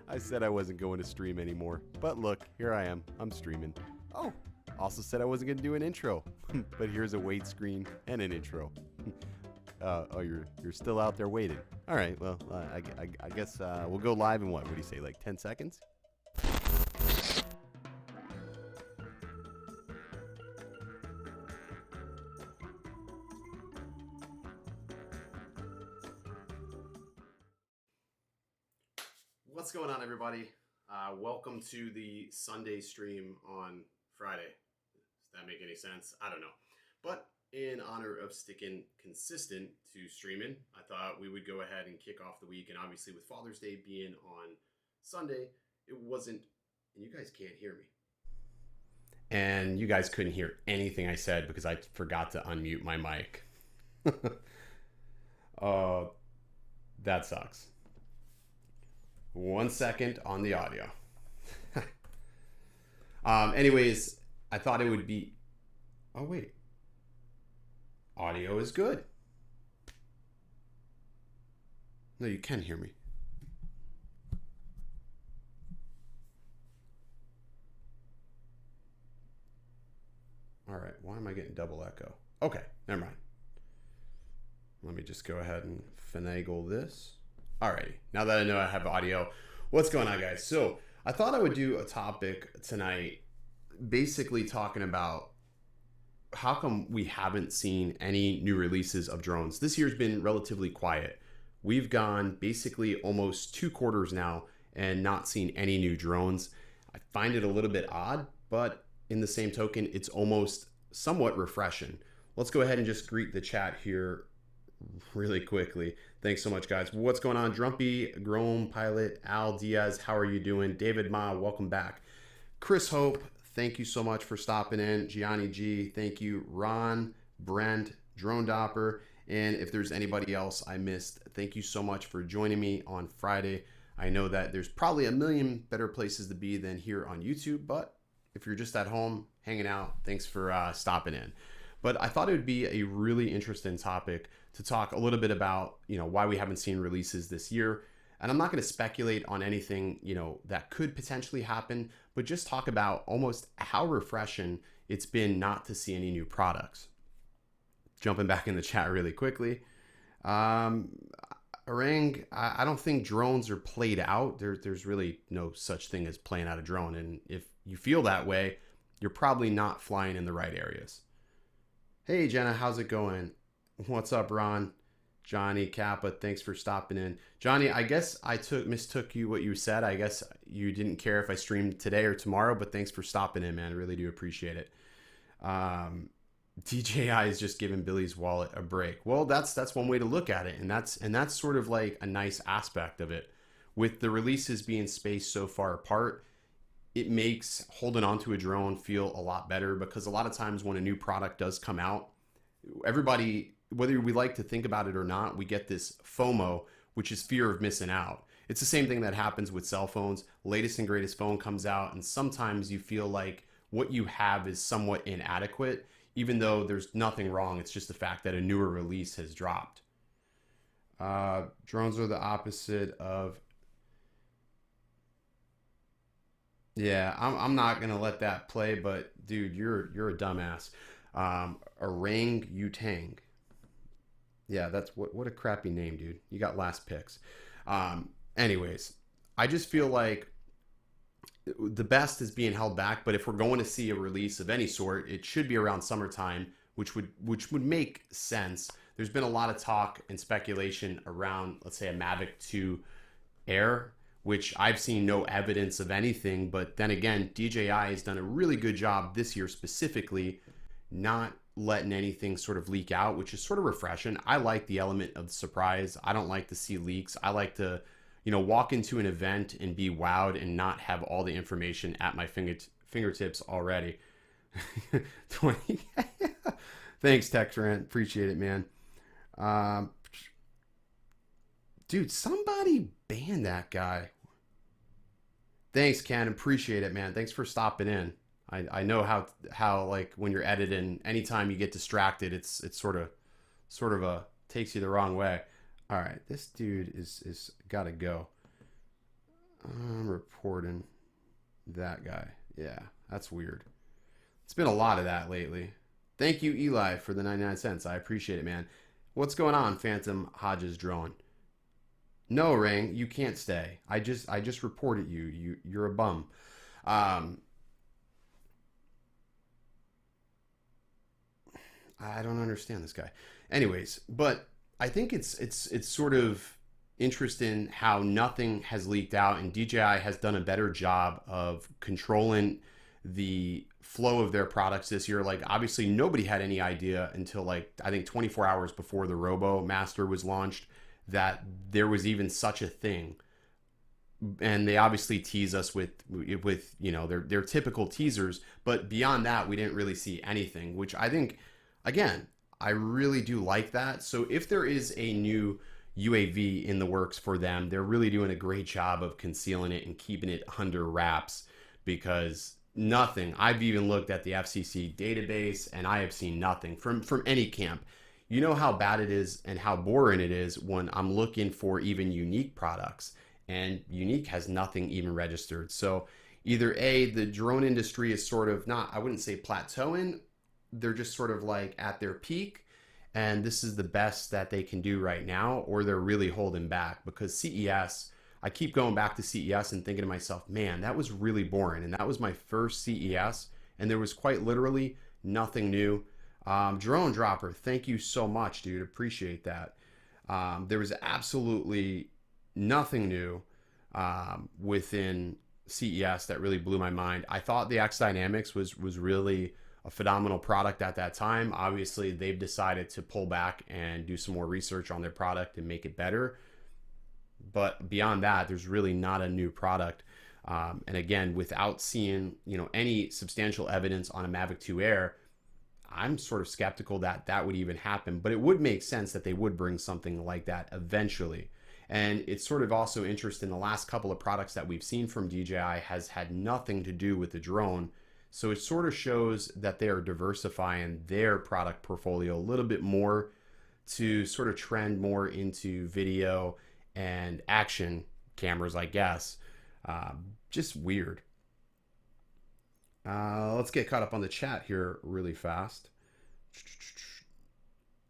I said I wasn't going to stream anymore, but look, here I am. I'm streaming. Oh, also said I wasn't going to do an intro, but here's a wait screen and an intro. Oh, you're still out there waiting. All right, well, I guess we'll go live in what? What do you say, like 10 seconds? What's going on, everybody? Welcome to the Sunday stream on Friday. Does that make any sense? I don't know. But in honor of sticking consistent to streaming, I thought we would go ahead and kick off the week. And obviously, with Father's Day being on Sunday, it wasn't, and you guys can't hear me. And you guys couldn't hear anything I said because I forgot to unmute my mic. That sucks. 1 second on the audio. Anyways, I thought it would be... Oh, wait. Audio is good. No, you can hear me. All right, why am I getting double echo? Okay, never mind. Let me just go ahead and finagle this. Alrighty, now that I know I have audio, what's going on, guys? So I thought I would do a topic tonight, basically talking about how come we haven't seen any new releases of drones. This year's been relatively quiet. We've gone basically almost 2 quarters now and not seen any new drones. I find it a little bit odd, but in the same token, it's almost somewhat refreshing. Let's go ahead and just greet the chat here really quickly. Thanks so much, guys. What's going on? Drumpy, Grome, Pilot, Al Diaz, how are you doing? David Ma, welcome back. Chris Hope, thank you so much for stopping in. Gianni G, thank you. Ron, Brent, Drone Dopper, and if there's anybody else I missed, thank you so much for joining me on Friday. I know that there's probably a million better places to be than here on YouTube, but if you're just at home hanging out, thanks for stopping in. But I thought it would be a really interesting topic to talk a little bit about, why we haven't seen releases this year. And I'm not going to speculate on anything, that could potentially happen, but just talk about almost how refreshing it's been not to see any new products. Jumping back in the chat really quickly. Arang, I don't think drones are played out. There's really no such thing as playing out a drone. And if you feel that way, you're probably not flying in the right areas. Hey, Jenna, how's it going? What's up, Ron? Johnny, Kappa, thanks for stopping in. Johnny, I guess I mistook you what you said. I guess you didn't care if I streamed today or tomorrow, but thanks for stopping in, man. I really do appreciate it. DJI is just giving Billy's wallet a break. Well, that's one way to look at it, and that's sort of like a nice aspect of it. With the releases being spaced so far apart, it makes holding onto a drone feel a lot better, because a lot of times when a new product does come out, everybody, whether we like to think about it or not, we get this FOMO, which is fear of missing out. It's the same thing that happens with cell phones. Latest and greatest phone comes out, and sometimes you feel like what you have is somewhat inadequate, even though there's nothing wrong. It's just the fact that a newer release has dropped. Drones are the opposite of... Yeah, I'm not gonna let that play, but dude, you're a dumbass. Orang Yutang. Yeah, that's what a crappy name, dude. You got last picks. Anyways, I just feel like the best is being held back, but if we're going to see a release of any sort, it should be around summertime, which would make sense. There's been a lot of talk and speculation around, let's say, a Mavic 2 Air, which I've seen no evidence of anything. But then again, DJI has done a really good job this year specifically, not letting anything sort of leak out, which is sort of refreshing. I like the element of surprise. I don't like to see leaks. I like to, walk into an event and be wowed and not have all the information at my fingertips already. 20. Thanks, Texrant. Appreciate it, man. Dude, somebody ban that guy. Thanks, Ken. Appreciate it, man. Thanks for stopping in. I know how like when you're editing, anytime you get distracted, it's sort of takes you the wrong way. All right, this dude is gotta go. I'm reporting that guy. Yeah, that's weird. It's been a lot of that lately. Thank you, Eli, for the 99 cents. I appreciate it, man. What's going on, Phantom Hodges drone? No, Ring, you can't stay. I just reported you. You're a bum. Um, I don't understand this guy. Anyways, but I think it's sort of interesting how nothing has leaked out, and DJI has done a better job of controlling the flow of their products this year. Like obviously nobody had any idea until like I think 24 hours before the Robo Master was launched that there was even such a thing. And they obviously tease us with their typical teasers, but beyond that we didn't really see anything, which I think again I really do like that. So if there is a new UAV in the works for them, they're really doing a great job of concealing it and keeping it under wraps, because nothing, I've even looked at the FCC database and I have seen nothing from any camp. You know how bad it is and how boring it is when I'm looking for even unique products, and unique has nothing even registered. So either A, the drone industry is sort of not, I wouldn't say plateauing, they're just sort of like at their peak and this is the best that they can do right now, or they're really holding back. Because CES, I keep going back to CES and thinking to myself, man, that was really boring, and that was my first CES and there was quite literally nothing new. Drone Dropper, thank you so much, dude, appreciate that. There was absolutely nothing new within CES that really blew my mind. I thought the X Dynamics was really a phenomenal product at that time. Obviously, they've decided to pull back and do some more research on their product and make it better. But beyond that, there's really not a new product. And again, without seeing any substantial evidence on a Mavic 2 Air, I'm sort of skeptical that that would even happen. But it would make sense that they would bring something like that eventually. And it's sort of also interesting, the last couple of products that we've seen from DJI has had nothing to do with the drone. So it sort of shows that they are diversifying their product portfolio a little bit more to sort of trend more into video and action cameras, I guess. Just weird. Let's get caught up on the chat here really fast.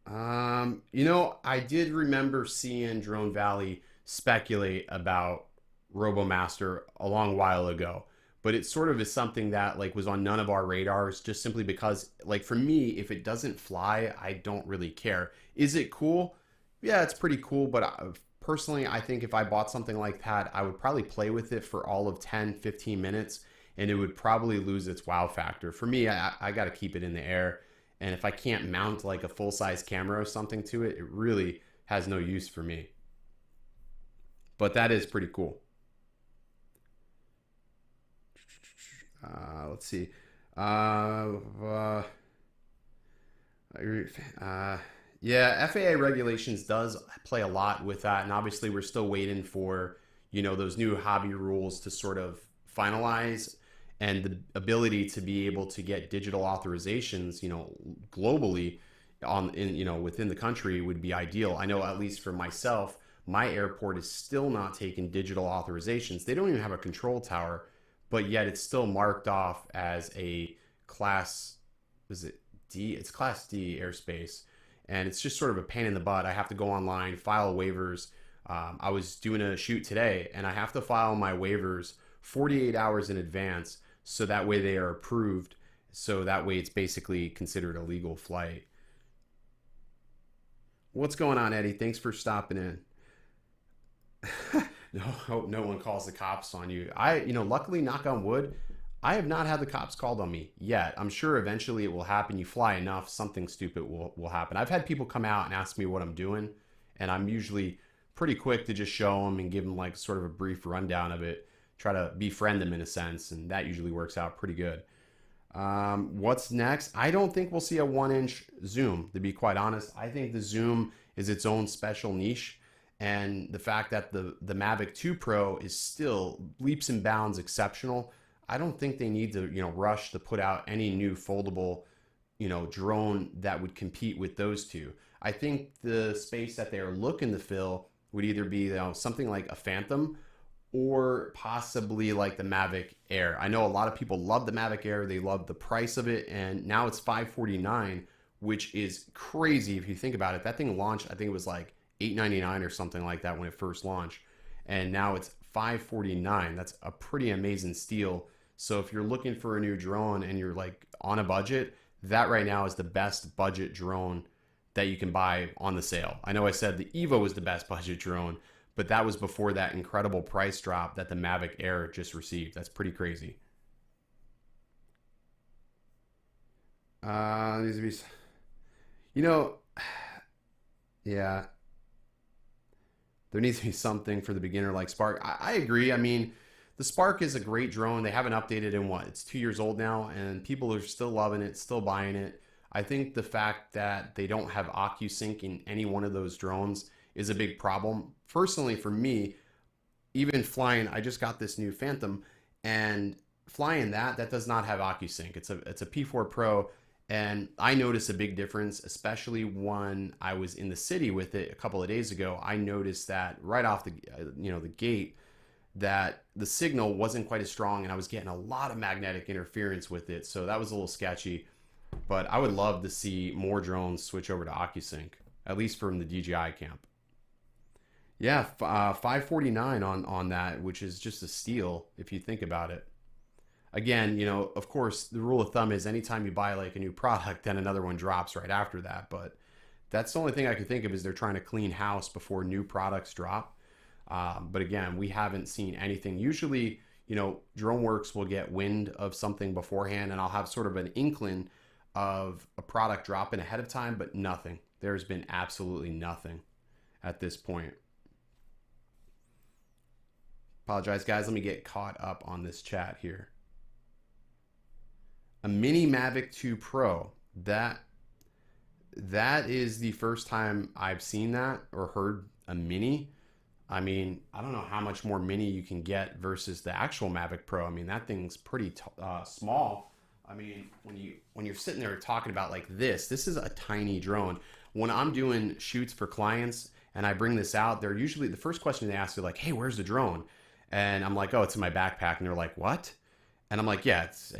I did remember seeing Drone Valley speculate about RoboMaster a long while ago, but it sort of is something that like was on none of our radars, just simply because like for me, if it doesn't fly, I don't really care. Is it cool? Yeah, it's pretty cool, but personally, I think if I bought something like that, I would probably play with it for all of 10-15 minutes and it would probably lose its wow factor. For me, I got to keep it in the air. And if I can't mount like a full-size camera or something to it, it really has no use for me. But that is pretty cool. Let's see. Yeah, FAA regulations does play a lot with that. And obviously we're still waiting for, those new hobby rules to sort of finalize, and the ability to be able to get digital authorizations, globally within the country would be ideal. I know at least for myself, my airport is still not taking digital authorizations. They don't even have a control tower, but yet it's still marked off as a class, is it D? It's class D airspace. And it's just sort of a pain in the butt. I have to go online, file waivers. I was doing a shoot today and I have to file my waivers 48 hours in advance, so that way they are approved, so that way it's basically considered a legal flight. What's going on, Eddie? Thanks for stopping in. No, hope no one calls the cops on you. Luckily, knock on wood, I have not had the cops called on me yet. I'm sure eventually it will happen. You fly enough, something stupid will happen. I've had people come out and ask me what I'm doing, and I'm usually pretty quick to just show them and give them like sort of a brief rundown of it, try to befriend them in a sense, and that usually works out pretty good. What's next? I don't think we'll see a 1-inch zoom, to be quite honest. I think the zoom is its own special niche, and the fact that the Mavic 2 Pro is still leaps and bounds exceptional, I don't think they need to rush to put out any new foldable drone that would compete with those two. I think the space that they are looking to fill would either be something like a Phantom or possibly like the Mavic Air. I know a lot of people love the Mavic Air. They love the price of it, and now it's $549, which is crazy if you think about it. That thing launched, I think it was like $899 or something like that when it first launched, and now it's $549. That's a pretty amazing steal. So if you're looking for a new drone and you're like on a budget, that right now is the best budget drone that you can buy on the sale. I know I said the Evo was the best budget drone, but that was before that incredible price drop that the Mavic Air just received. That's pretty crazy. Needs to be, you know, yeah, there needs to be something for the beginner like Spark. I agree. I mean, the Spark is a great drone. They haven't updated in what? It's 2 years old now, and people are still loving it, still buying it. I think the fact that they don't have OcuSync in any one of those drones is a big problem. Personally, for me, even flying, I just got this new Phantom, and flying that does not have OcuSync. It's a P4 Pro, and I noticed a big difference, especially when I was in the city with it a couple of days ago. I noticed that right off the gate, that the signal wasn't quite as strong, and I was getting a lot of magnetic interference with it. So that was a little sketchy. But I would love to see more drones switch over to OcuSync, at least from the DJI camp. Yeah, 549 on that, which is just a steal if you think about it. Again, of course, the rule of thumb is anytime you buy like a new product, then another one drops right after that. But that's the only thing I can think of is they're trying to clean house before new products drop. But again, we haven't seen anything. Usually, DroneWorks will get wind of something beforehand, and I'll have sort of an inkling of a product dropping ahead of time, but nothing. There's been absolutely nothing at this point. Apologize, guys. Let me get caught up on this chat here. A mini Mavic 2 Pro. That is the first time I've seen that or heard a mini. I mean, I don't know how much more mini you can get versus the actual Mavic Pro. I mean, that thing's pretty small. I mean, when you're sitting there talking about like this is a tiny drone. When I'm doing shoots for clients and I bring this out, they're usually the first question they ask is like, "Hey, where's the drone?" And I'm like, "Oh, it's in my backpack." And they're like, "What?" And I'm like, "Yeah, it's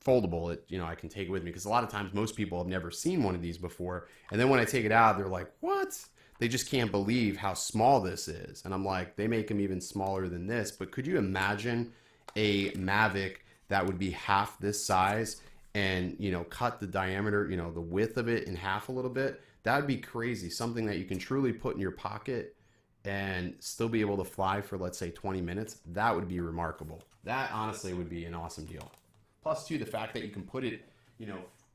foldable. I can take it with me." Because a lot of times most people have never seen one of these before. And then when I take it out, they're like, "What?" They just can't believe how small this is. And I'm like, they make them even smaller than this. But could you imagine a Mavic that would be half this size and, cut the diameter, the width of it in half a little bit? That would be crazy. Something that you can truly put in your pocket and still be able to fly for, let's say, 20 minutes. That would be remarkable. That honestly would be an awesome deal. Plus, too, the fact that you can put it,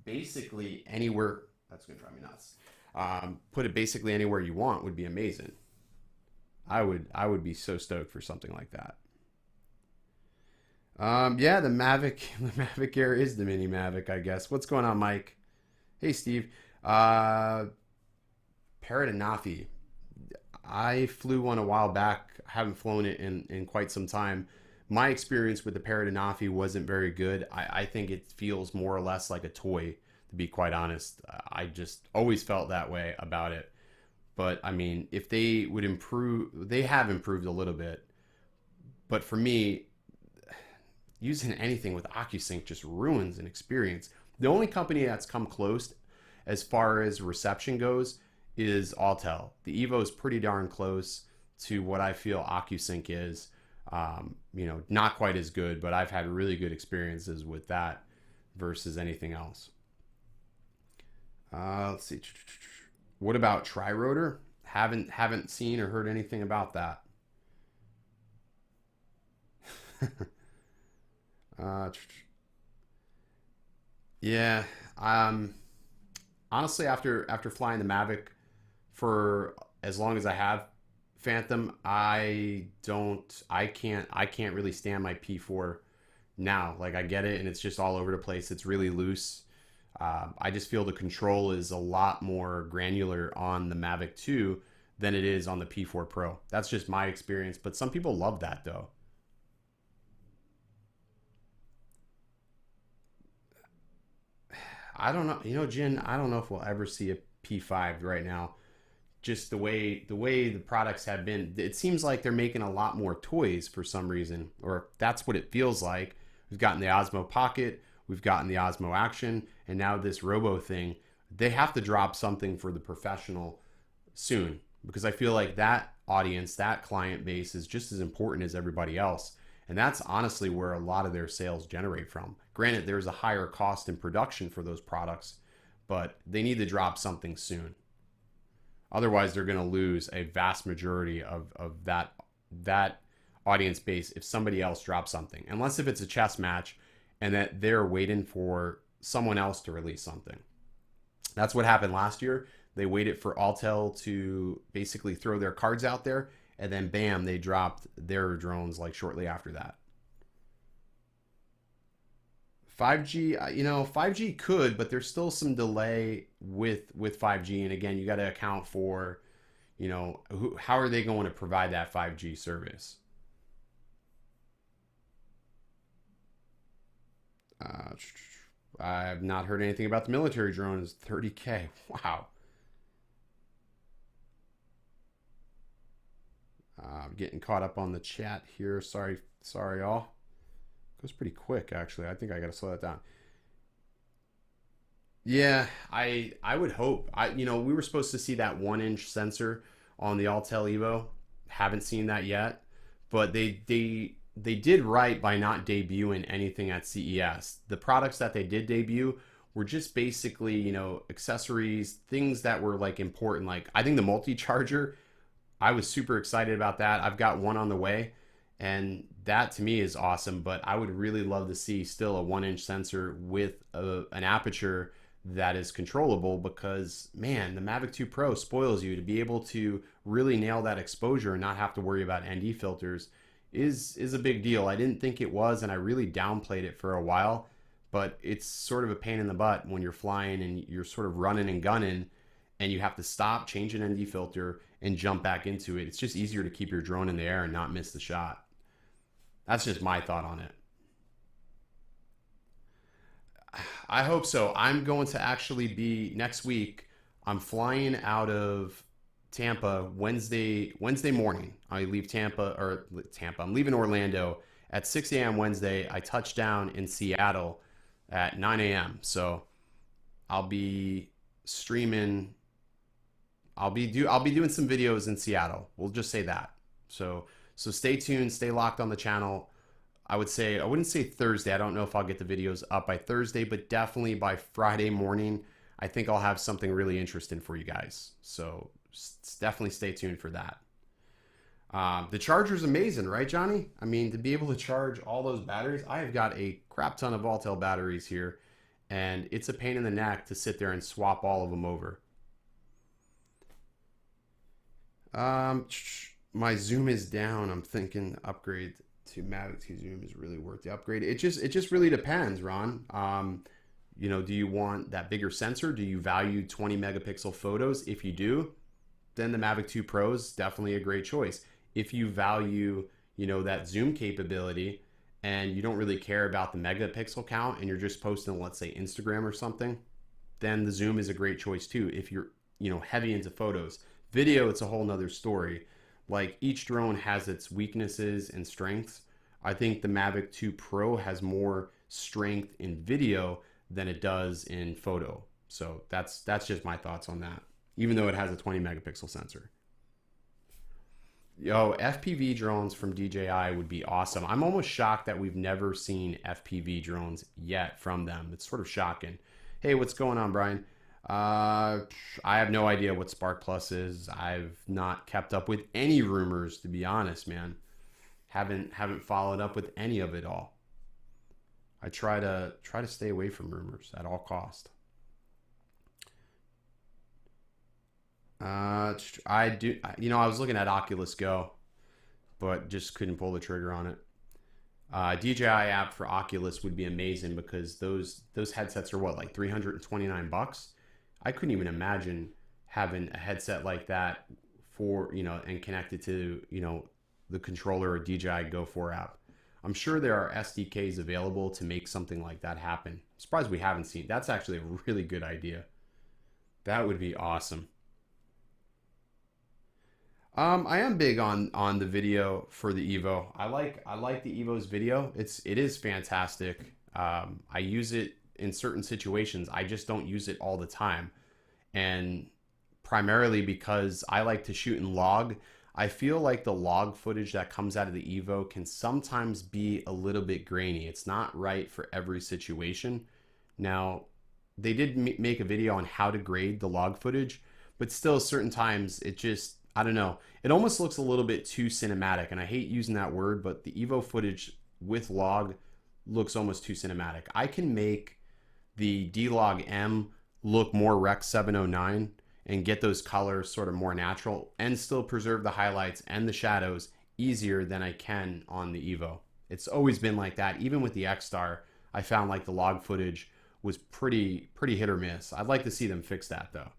basically anywhere. That's going to drive me nuts. Put it basically anywhere you want would be amazing. I would be so stoked for something like that. Yeah, the Mavic Air is the mini Mavic, I guess. What's going on, Mike? Hey, Steve. Parrot Anafi. I flew one a while back. I haven't flown it in quite some time. My experience with the Parrot Anafi wasn't very good. I think it feels more or less like a toy, to be quite honest. I just always felt that way about it. But I mean, if they would improve, they have improved a little bit. But for me, using anything with OcuSync just ruins an experience. The only company that's come close as far as reception goes is Autel. The Evo is pretty darn close to what I feel OcuSync is. Not quite as good, but I've had really good experiences with that versus anything else. Let's see. What about Tri-Rotor? Haven't seen or heard anything about that. Yeah. Honestly, after flying the Mavic for as long as I have Phantom, I can't really stand my P4 now. Like, I get it, and it's just all over the place. It's really loose. I just feel the control is a lot more granular on the Mavic 2 than it is on the P4 Pro. That's just my experience, but some people love that though. I don't know, Jin, I don't know if we'll ever see a P5 right now. just the products have been, it seems like they're making a lot more toys for some reason, or that's what it feels like. We've gotten the Osmo Pocket, we've gotten the Osmo Action, and now this Robo thing. They have to drop something for the professional soon, because I feel like that audience, that client base is just as important as everybody else. And that's honestly where a lot of their sales generate from. Granted, there's a higher cost in production for those products, but they need to drop something soon. Otherwise, they're going to lose a vast majority of that audience base if somebody else drops something. Unless if it's a chess match and that they're waiting for someone else to release something. That's what happened last year. They waited for Altel to basically throw their cards out there, and then bam, they dropped their drones like shortly after that. 5G, 5G could, but there's still some delay with 5G. And again, you got to account for, how are they going to provide that 5G service? I have not heard anything about the military drones. 30K. Wow. I'm getting caught up on the chat here. Sorry, all. Goes pretty quick, actually. I think I got to slow that down. Yeah, I would hope. We were supposed to see that 1-inch sensor on the Altel Evo. Haven't seen that yet, but they did right by not debuting anything at CES. The products that they did debut were just basically, accessories, things that were like important. Like I think the multi-charger, I was super excited about that. I've got one on the way, and that to me is awesome. But I would really love to see still a 1-inch sensor with an aperture that is controllable, because man, the Mavic 2 Pro spoils you. To be able to really nail that exposure and not have to worry about ND filters is a big deal. I didn't think it was, and I really downplayed it for a while, but it's sort of a pain in the butt when you're flying and you're sort of running and gunning and you have to stop, change an ND filter, and jump back into it. It's just easier to keep your drone in the air and not miss the shot. That's just my thought on it. I hope so. I'm going to actually be next week. I'm flying out of Tampa Wednesday morning. I leave Tampa. I'm leaving Orlando at 6 a.m. Wednesday. I touch down in Seattle at 9 a.m. So I'll be streaming. I'll be doing some videos in Seattle. We'll just say that. So stay tuned, stay locked on the channel. I wouldn't say Thursday. I don't know if I'll get the videos up by Thursday, but definitely by Friday morning, I think I'll have something really interesting for you guys. So definitely stay tuned for that. The charger's amazing, right, Johnny? I mean, to be able to charge all those batteries, I have got a crap ton of Altel batteries here, and it's a pain in the neck to sit there and swap all of them over. My zoom is down. I'm thinking upgrade to Mavic 2 zoom is really worth the upgrade. It just really depends, Ron. Do you want that bigger sensor? Do you value 20 megapixel photos? If you do, then the Mavic 2 Pro is definitely a great choice. If you value, that zoom capability and you don't really care about the megapixel count and you're just posting, let's say, Instagram or something, then the zoom is a great choice too. If you're, heavy into photos. Video, it's a whole nother story. Like each drone has its weaknesses and strengths. I think the Mavic 2 Pro has more strength in video than it does in photo. So that's just my thoughts on that, even though it has a 20 megapixel sensor. Yo, FPV drones from DJI would be awesome. I'm almost shocked that we've never seen FPV drones yet from them. It's sort of shocking. Hey, what's going on, Brian? I have no idea what Spark Plus is. I've not kept up with any rumors, to be honest, man. Haven't followed up with any of it all. I try to stay away from rumors at all cost. I do. I was looking at Oculus Go, but just couldn't pull the trigger on it. DJI app for Oculus would be amazing, because those headsets are like $329. I couldn't even imagine having a headset like that for, and connected to, the controller or DJI Go 4 app. I'm sure there are SDKs available to make something like that happen. I'm surprised we haven't seen. That's actually a really good idea. That would be awesome. I am big on the video for the Evo. I like the Evo's video. It is fantastic. I use it in certain situations. I just don't use it all the time, and primarily because I like to shoot in log. I feel like the log footage that comes out of the Evo can sometimes be a little bit grainy. It's not right for every situation. Now, they did make a video on how to grade the log footage, but still, certain times it just, I don't know. It almost looks a little bit too cinematic, and I hate using that word, but the Evo footage with log looks almost too cinematic. I can make the D-Log M look more Rec 709 and get those colors sort of more natural and still preserve the highlights and the shadows easier than I can on the Evo. It's always been like that. Even with the X-Star, I found like the log footage was pretty hit or miss. I'd like to see them fix that though.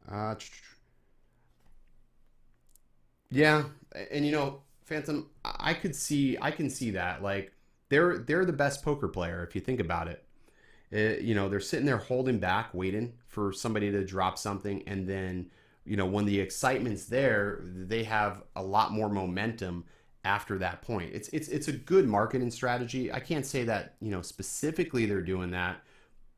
Uh, yeah, and Phantom, I can see that. Like they're the best poker player if you think about it. They're sitting there holding back, waiting for somebody to drop something, and then when the excitement's there, they have a lot more momentum after that point. It's a good marketing strategy. I can't say that specifically they're doing that,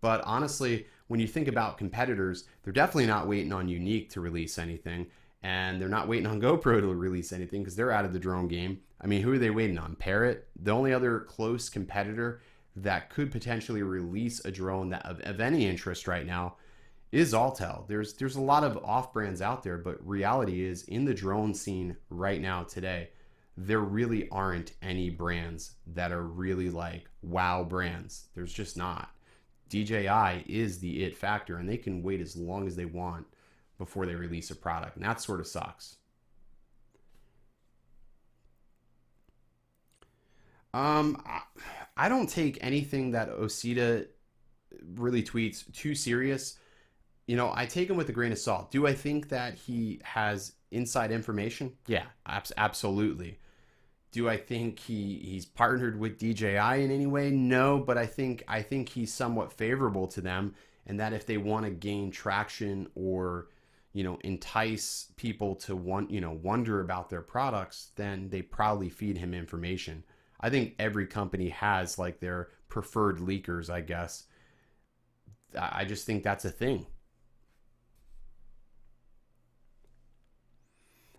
but honestly, when you think about competitors, they're definitely not waiting on Unique to release anything, and they're not waiting on GoPro to release anything because they're out of the drone game. I mean, who are they waiting on? Parrot, the only other close competitor that could potentially release a drone that of any interest right now is Altel. There's a lot of off brands out there, but reality is in the drone scene right now today, there really aren't any brands that are really like wow brands. There's just not. DJI is the it factor, and they can wait as long as they want before they release a product, and that sort of sucks. I don't take anything that Osita really tweets too serious. I take him with a grain of salt. Do I think that he has inside information? Yeah, absolutely. Do I think he's partnered with DJI in any way? No, but I think he's somewhat favorable to them, and that if they want to gain traction or entice people to wonder about their products, then they probably feed him information. I think every company has like their preferred leakers, I guess. I just think that's a thing.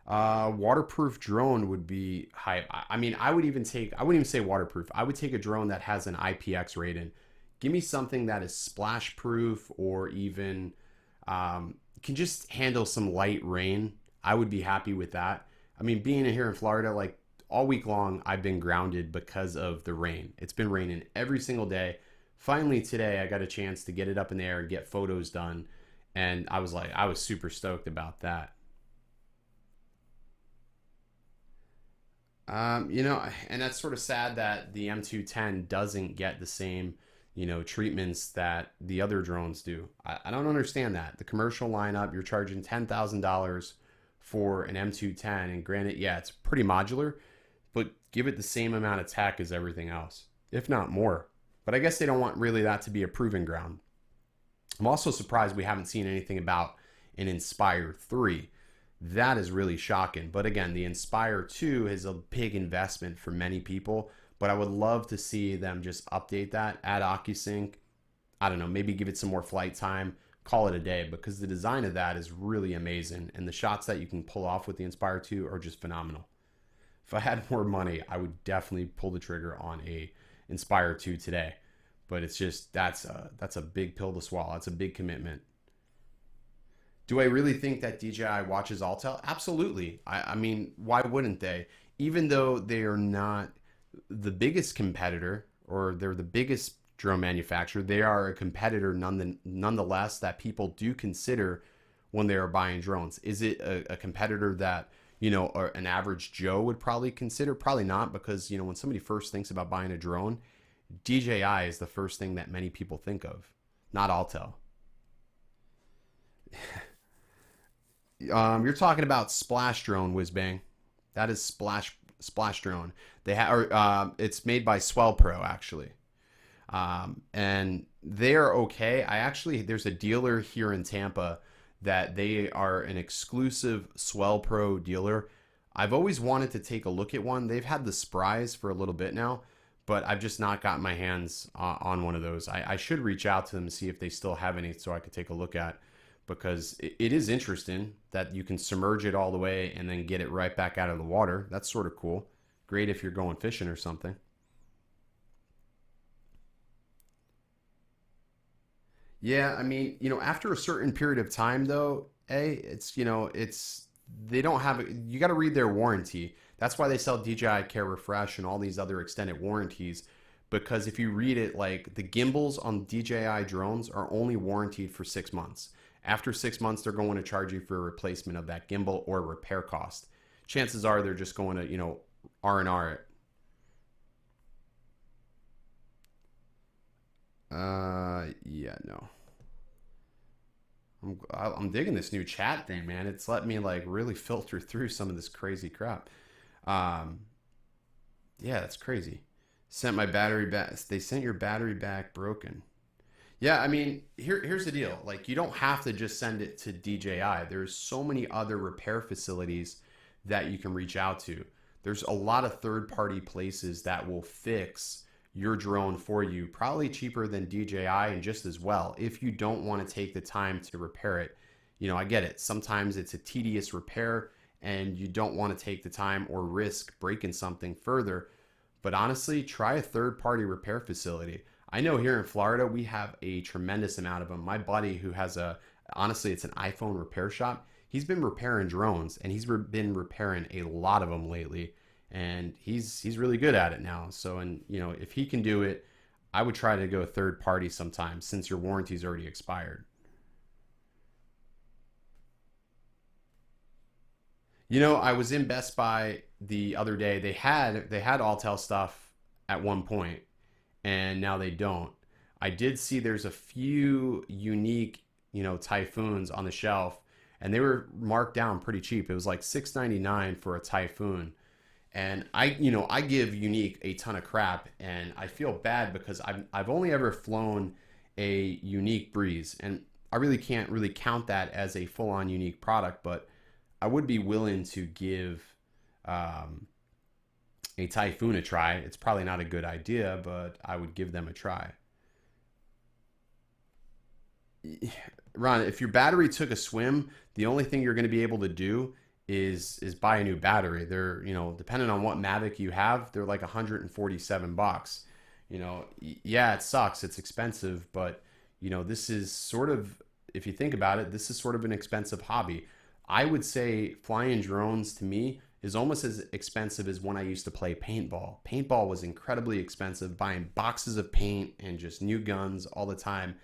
Waterproof drone would be hype. I mean, I wouldn't even say waterproof. I would take a drone that has an IPX rating. Give me something that is splash proof or even can just handle some light rain. I would be happy with that. I mean, being here in Florida, like all week long, I've been grounded because of the rain. It's been raining every single day. Finally, today, I got a chance to get it up in the air and get photos done. And I was super stoked about that. And that's sort of sad that the M210 doesn't get the same, treatments that the other drones do. I don't understand that. The commercial lineup, you're charging $10,000 for an M210, and granted, yeah, it's pretty modular, but give it the same amount of tech as everything else, if not more. But I guess they don't want really that to be a proving ground. I'm also surprised we haven't seen anything about an Inspire 3. That is really shocking. But again, the Inspire 2 is a big investment for many people. But I would love to see them just update that, add OcuSync. I don't know, maybe give it some more flight time, call it a day, because the design of that is really amazing. And the shots that you can pull off with the Inspire 2 are just phenomenal. If I had more money, I would definitely pull the trigger on a Inspire 2 today. But it's just, that's a big pill to swallow. That's a big commitment. Do I really think that DJI watches Altel? Absolutely. I mean, why wouldn't they? Even though they are not the biggest competitor or they're the biggest drone manufacturer, they are a competitor nonetheless that people do consider when they are buying drones. Is it a competitor that, or an average Joe would probably consider? Probably not, because, when somebody first thinks about buying a drone, DJI is the first thing that many people think of, not Altel. You're talking about Splash Drone, whiz bang. That is Splash Drone. It's made by Swell Pro actually, and they're okay. There's a dealer here in Tampa that they are an exclusive Swell Pro dealer. I've always wanted to take a look at one. They've had the Spries for a little bit now, but I've just not gotten my hands on one of those. I should reach out to them and see if they still have any so I could take a look at, because it is interesting that you can submerge it all the way and then get it right back out of the water. That's sort of cool. Great if you're going fishing or something. Yeah, I mean, after a certain period of time, though, it's they don't have you got to read their warranty. That's why they sell DJI Care Refresh and all these other extended warranties. Because if you read it, like the gimbals on DJI drones are only warranted for 6 months. After 6 months, they're going to charge you for a replacement of that gimbal or repair cost. Chances are they're just going to, R&R it. Yeah, no. I'm digging this new chat thing, man. It's let me like really filter through some of this crazy crap. Um, yeah, that's crazy. Sent my battery back. They sent your battery back broken. Yeah, I mean, here's the deal. Like, you don't have to just send it to DJI. There's so many other repair facilities that you can reach out to. There's a lot of third-party places that will fix your drone for you, probably cheaper than DJI and just as well, if you don't want to take the time to repair it. I get it. Sometimes it's a tedious repair and you don't want to take the time or risk breaking something further. But honestly, try a third-party repair facility. I know here in Florida, we have a tremendous amount of them. My buddy who has honestly, it's an iPhone repair shop. He's been repairing drones and he's been repairing a lot of them lately. And he's really good at it now. So, and if he can do it, I would try to go third party sometime since your warranty's already expired. I was in Best Buy the other day. They had Alltel stuff at one point, and now they don't. I did see there's a few unique, Typhoons on the shelf, and they were marked down pretty cheap. It was like 6.99 for a Typhoon. And I give Unique a ton of crap, and I feel bad because I've only ever flown a Unique Breeze, and I really can't really count that as a full-on Unique product, but I would be willing to give um, a Typhoon a try. It's probably not a good idea, but I would give them a try. Ron, if your battery took a swim, the only thing you're going to be able to do is buy a new battery. They're, depending on what Mavic you have, they're like 147 bucks. Yeah, it sucks. It's expensive, but this is sort of, if you think about it, this is sort of an expensive hobby. I would say flying drones to me is almost as expensive as when I used to play paintball. Paintball was incredibly expensive, buying boxes of paint and just new guns all the time.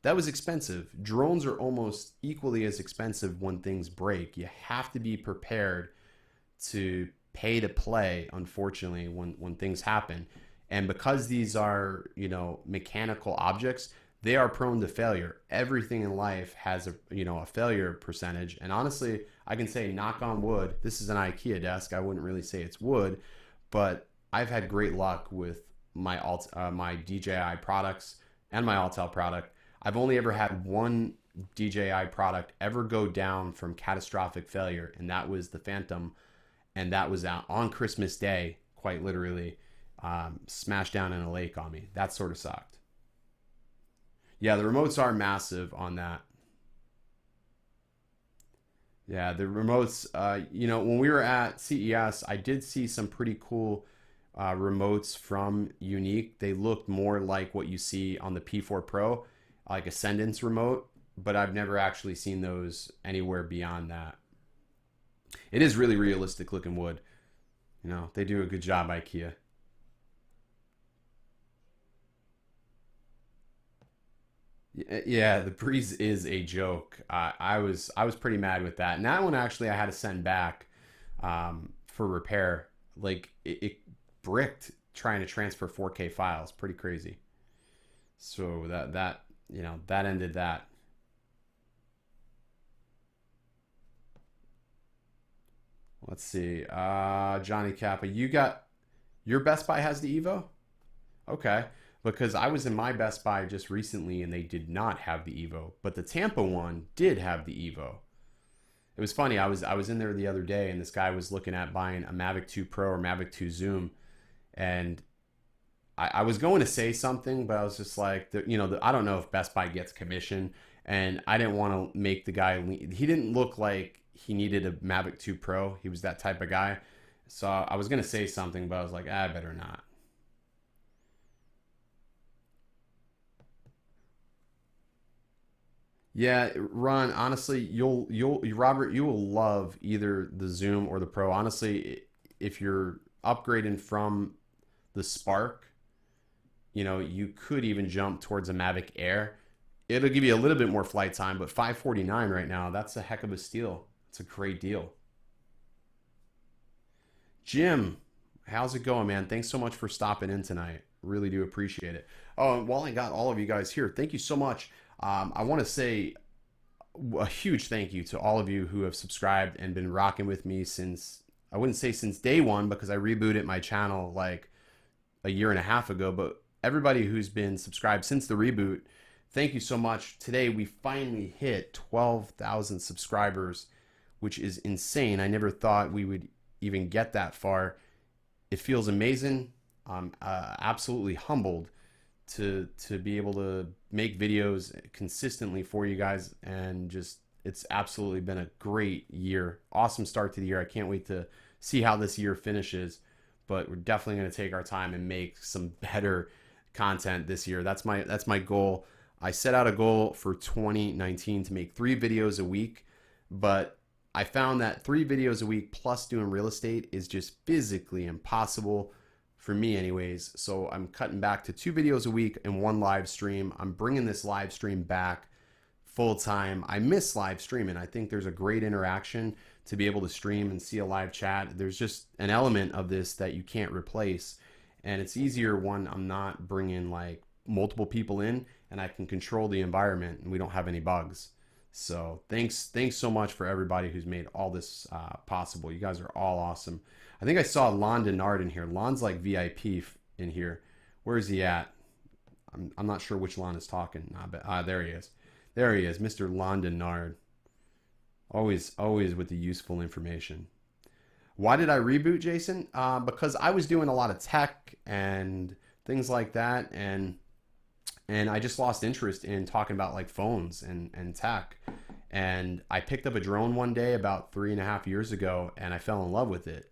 That was expensive. Drones are almost equally as expensive when things break. You have to be prepared to pay to play, unfortunately, when things happen. And because these are, mechanical objects, they are prone to failure. Everything in life has a failure percentage. And honestly, I can say, knock on wood, this is an IKEA desk. I wouldn't really say it's wood, but I've had great luck with my DJI products and my Altel product. I've only ever had one DJI product ever go down from catastrophic failure, and that was the Phantom, and that was out on Christmas Day, quite literally, smashed down in a lake on me. That sort of sucked. Yeah, the remotes are massive on that. Yeah, the remotes, when we were at CES, I did see some pretty cool remotes from Unique. They looked more like what you see on the P4 Pro, like Ascendance remote, but I've never actually seen those anywhere beyond that. It is really realistic looking wood. They do a good job, IKEA. Yeah, the Breeze is a joke. I was pretty mad with that. And that one actually I had to send back for repair. Like it bricked trying to transfer 4K files. Pretty crazy. So that ended that. Let's see. Johnny Kappa, you got your Best Buy has the Evo? Okay. because I was in my Best Buy just recently and they did not have the Evo, but the Tampa one did have the Evo. It was funny. I was in there the other day and this guy was looking at buying a Mavic 2 Pro or Mavic 2 Zoom, and I was going to say something, but I was just like, I don't know if Best Buy gets commission, and I didn't want to make the guy. He didn't look like he needed a Mavic 2 Pro. He was that type of guy, so I was going to say something, but I was like, I better not. Yeah, Ron, honestly, Robert, you will love either the Zoom or the Pro. Honestly, if you're upgrading from the Spark, you could even jump towards a Mavic Air. It'll give you a little bit more flight time, but 549 right now, that's a heck of a steal. It's a great deal. Jim, how's it going, man? Thanks so much for stopping in tonight. Really do appreciate it. Oh, and while I got all of you guys here, thank you so much. I want to say a huge thank you to all of you who have subscribed and been rocking with me since, I wouldn't say since day one because I rebooted my channel like a year and a half ago, but everybody who's been subscribed since the reboot, thank you so much. Today we finally hit 12,000 subscribers, which is insane. I never thought we would even get that far. It feels amazing. I'm absolutely humbled to be able to make videos consistently for you guys, and just it's absolutely been a great year. Awesome start to the year. I can't wait to see how this year finishes, but we're definitely going to take our time and make some better content this year. That's my goal. I set out a goal for 2019 to make 3 videos a week, but I found that 3 videos a week plus doing real estate is just physically impossible for me anyways. So I'm cutting back to 2 videos a week and 1 live stream. I'm bringing this live stream back full time. I miss live streaming. I think there's a great interaction to be able to stream and see a live chat. There's just an element of this that you can't replace. And it's easier when I'm not bringing like multiple people in and I can control the environment and we don't have any bugs. So thanks so much for everybody who's made all this possible. You guys are all awesome. I think I saw Lon Denard in here. Lon's like VIP in here. Where is he at? I'm not sure which Lon is talking. There he is. There he is, Mr. Lon Denard. Always with the useful information. Why did I reboot, Jason? Because I was doing a lot of tech and things like that, and I just lost interest in talking about like phones and tech. And I picked up a drone one day about 3.5 years ago, and I fell in love with it.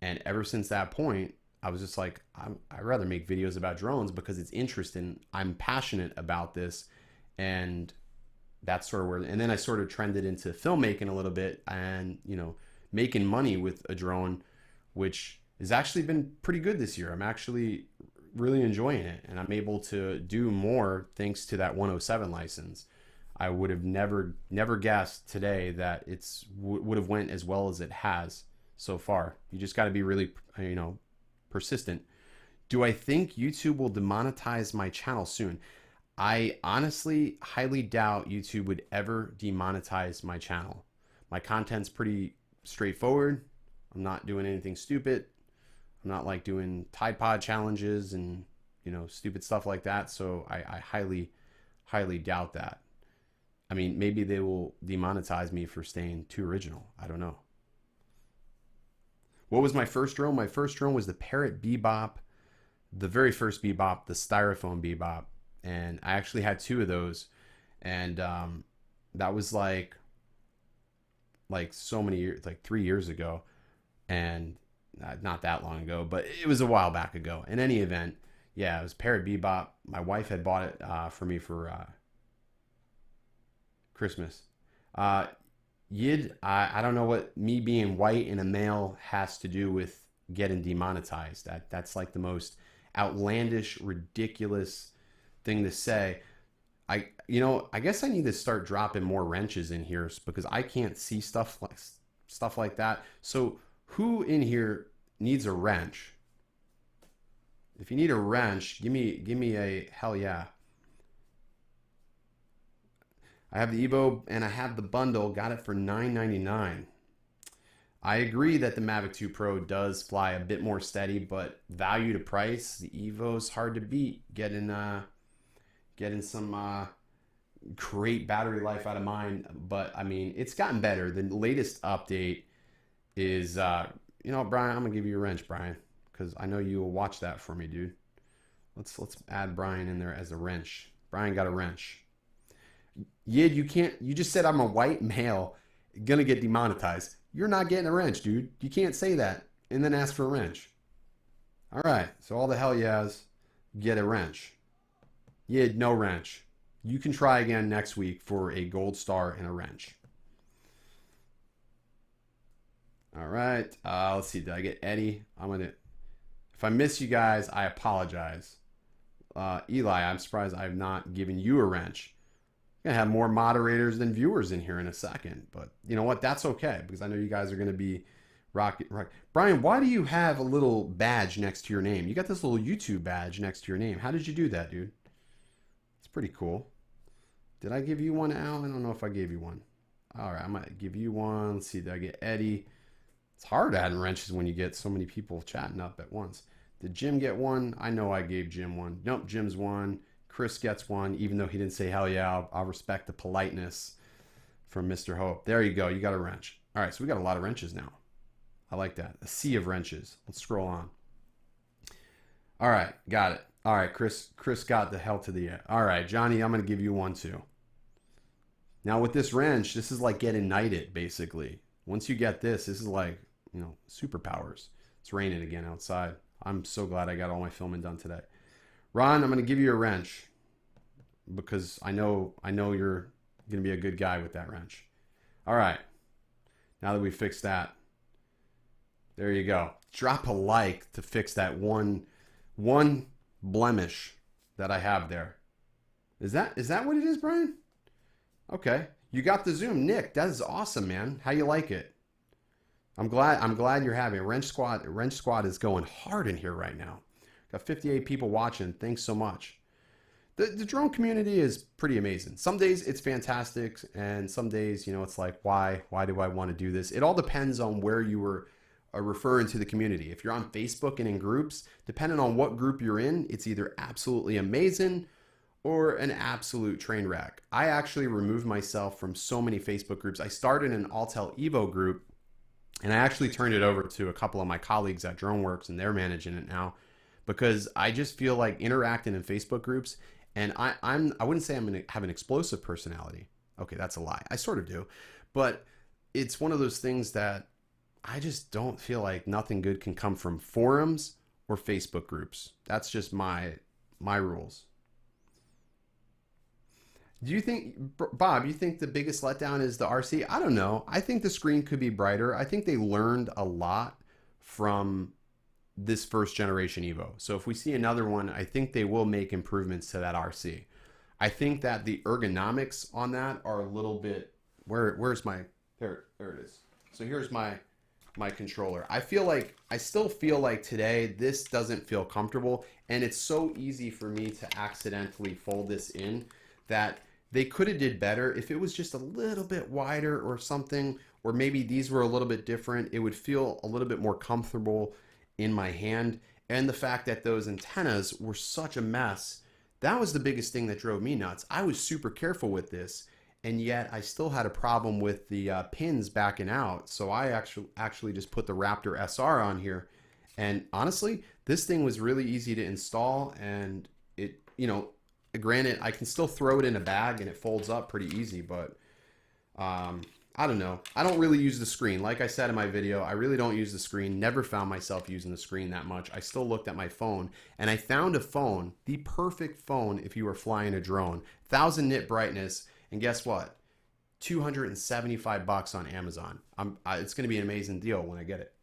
And ever since that point, I was just like, I'd rather make videos about drones because it's interesting. I'm passionate about this, and that's sort of where. And then I sort of trended into filmmaking a little bit, and making money with a drone, which has actually been pretty good this year. I'm actually really enjoying it, and I'm able to do more thanks to that 107 license. I would have never guessed today that would have went as well as it has so far. You just got to be really persistent. Do I think YouTube will demonetize my channel soon? I honestly highly doubt YouTube would ever demonetize my channel. My content's pretty straightforward. I'm not doing anything stupid. I'm not like doing Tide Pod challenges and stupid stuff like that. So I highly doubt that. I mean, maybe they will demonetize me for staying too original. I don't know. What was my first drone? My first drone was the Parrot Bebop, the very first Bebop, the styrofoam Bebop, and I actually had 2 of those, and that was like so many years, like 3 years ago, and not that long ago, but it was a while back ago. In any event, yeah, it was Parrot Bebop. My wife had bought it for me for Christmas. Yid, I don't know what me being white and a male has to do with getting demonetized. That's like the most outlandish, ridiculous thing to say. I guess I need to start dropping more wrenches in here because I can't see stuff like that. So who in here needs a wrench? If you need a wrench, give me a hell yeah. I have the Evo and I have the bundle. Got it for $9.99. I agree that the Mavic 2 Pro does fly a bit more steady, but value to price, the Evo's hard to beat. Getting some great battery life out of mine, but I mean, it's gotten better. The latest update is, you know, Brian, I'm gonna give you a wrench, Brian, because I know you will watch that for me, dude. Let's add Brian in there as a wrench. Brian got a wrench. Yid, you can't. You just said I'm a white male, gonna get demonetized. You're not getting a wrench, dude. You can't say that and then ask for a wrench. All right. So all the hell yeahs get a wrench. Yid, no wrench. You can try again next week for a gold star and a wrench. All right. Let's see. Did I get Eddie? If I miss you guys, I apologize. Eli, I'm surprised I've not given you a wrench. I'm gonna have more moderators than viewers in here in a second, but you know what? That's okay because I know you guys are gonna be rocket. Brian, why do you have a little badge next to your name? You got this little YouTube badge next to your name. How did you do that, dude? It's pretty cool. Did I give you one, Al? I don't know if I gave you one. All right, I might give you one. Let's see. Did I get Eddie? It's hard adding wrenches when you get so many people chatting up at once. Did Jim get one? I know I gave Jim one. Nope, Jim's one. Chris gets one, even though he didn't say hell yeah. I'll respect the politeness from Mr. Hope. There you go. You got a wrench. All right, so we got a lot of wrenches now. I like that. A sea of wrenches. Let's scroll on. All right, got it. All right, Chris got the hell to the end. All right, Johnny, I'm going to give you one too. Now with this wrench, this is like getting knighted, basically. Once you get this is like, you know, superpowers. It's raining again outside. I'm so glad I got all my filming done today. Ron, I'm going to give you a wrench because I know you're going to be a good guy with that wrench. All right. Now that we fixed that, there you go. Drop a like to fix that one blemish that I have there. Is that what it is, Brian? Okay. You got the zoom. Nick, that is awesome, man. How you like it? I'm glad you're having it. Wrench Squad is going hard in here right now. Got 58 people watching. Thanks so much. The drone community is pretty amazing. Some days it's fantastic, and some days, you know, it's like, why do I want to do this? It all depends on where you were referring to the community. If you're on Facebook and in groups, depending on what group you're in, it's either absolutely amazing or an absolute train wreck. I actually removed myself from so many Facebook groups. I started an Altel Evo group, and I actually turned it over to a couple of my colleagues at DroneWorks, and they're managing it now, because I just feel like interacting in Facebook groups, and I wouldn't say I'm going to have an explosive personality. Okay, that's a lie. I sort of do, but it's one of those things that I just don't feel like nothing good can come from forums or Facebook groups. That's just my rules. Do you think, Bob, you think the biggest letdown is the RC? I don't know. I think the screen could be brighter. I think they learned a lot from this first generation Evo. So if we see another one, I think they will make improvements to that RC. I think that the ergonomics on that are a little bit, where's my, there it is. So here's my controller. I still feel like today this doesn't feel comfortable, and it's so easy for me to accidentally fold this in that they could have did better if it was just a little bit wider or something, or maybe these were a little bit different. It would feel a little bit more comfortable in my hand. And the fact that those antennas were such a mess, that was the biggest thing that drove me nuts. I was super careful with this, and yet I still had a problem with the pins backing out. So I actually just put the Raptor SR on here, and honestly, this thing was really easy to install, and it, you know, granted, I can still throw it in a bag and it folds up pretty easy, but I don't know. I don't really use the screen. Like I said in my video, I really don't use the screen. Never found myself using the screen that much. I still looked at my phone, and I found a phone, the perfect phone if you were flying a drone. 1000 nit brightness, and guess what? $275 on Amazon. It's going to be an amazing deal when I get it.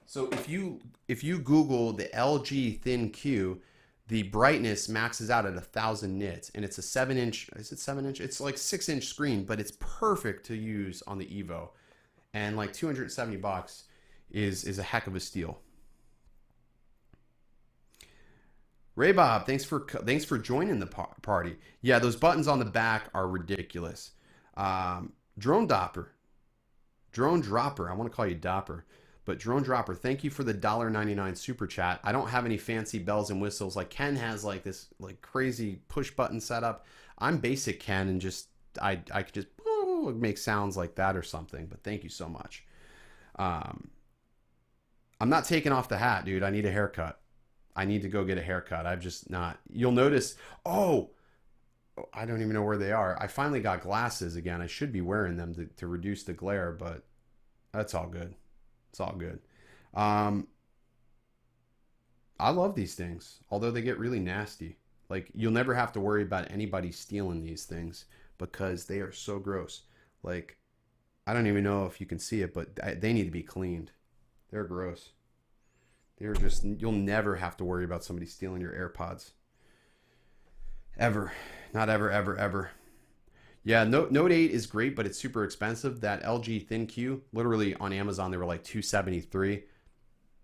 So if you Google the LG Thin Q, the brightness maxes out at 1000 nits, and it's a 7-inch. Is it 7-inch? It's like 6-inch screen, but it's perfect to use on the Evo, and like $270 is a heck of a steal. Ray Bob, thanks for joining the party. Yeah, those buttons on the back are ridiculous. Drone Drone Dropper. I want to call you Dopper. But Drone Dropper, thank you for the $1.99 super chat. I don't have any fancy bells and whistles. Like Ken has like this like crazy push button setup. I'm basic Ken and just I could just make sounds like that or something. But thank you so much. I'm not taking off the hat, dude. I need a haircut. I need to go get a haircut. I've just not. You'll notice. Oh, I don't even know where they are. I finally got glasses again. I should be wearing them to reduce the glare, but that's all good. It's all good. I love these things, although they get really nasty. Like, you'll never have to worry about anybody stealing these things because they are so gross. Like, I don't even know if you can see it, but they need to be cleaned. They're gross. They're just, you'll never have to worry about somebody stealing your AirPods. Ever. Not ever, ever, ever. Yeah, Note 8 is great, but it's super expensive. That LG ThinQ, literally on Amazon, they were like $273.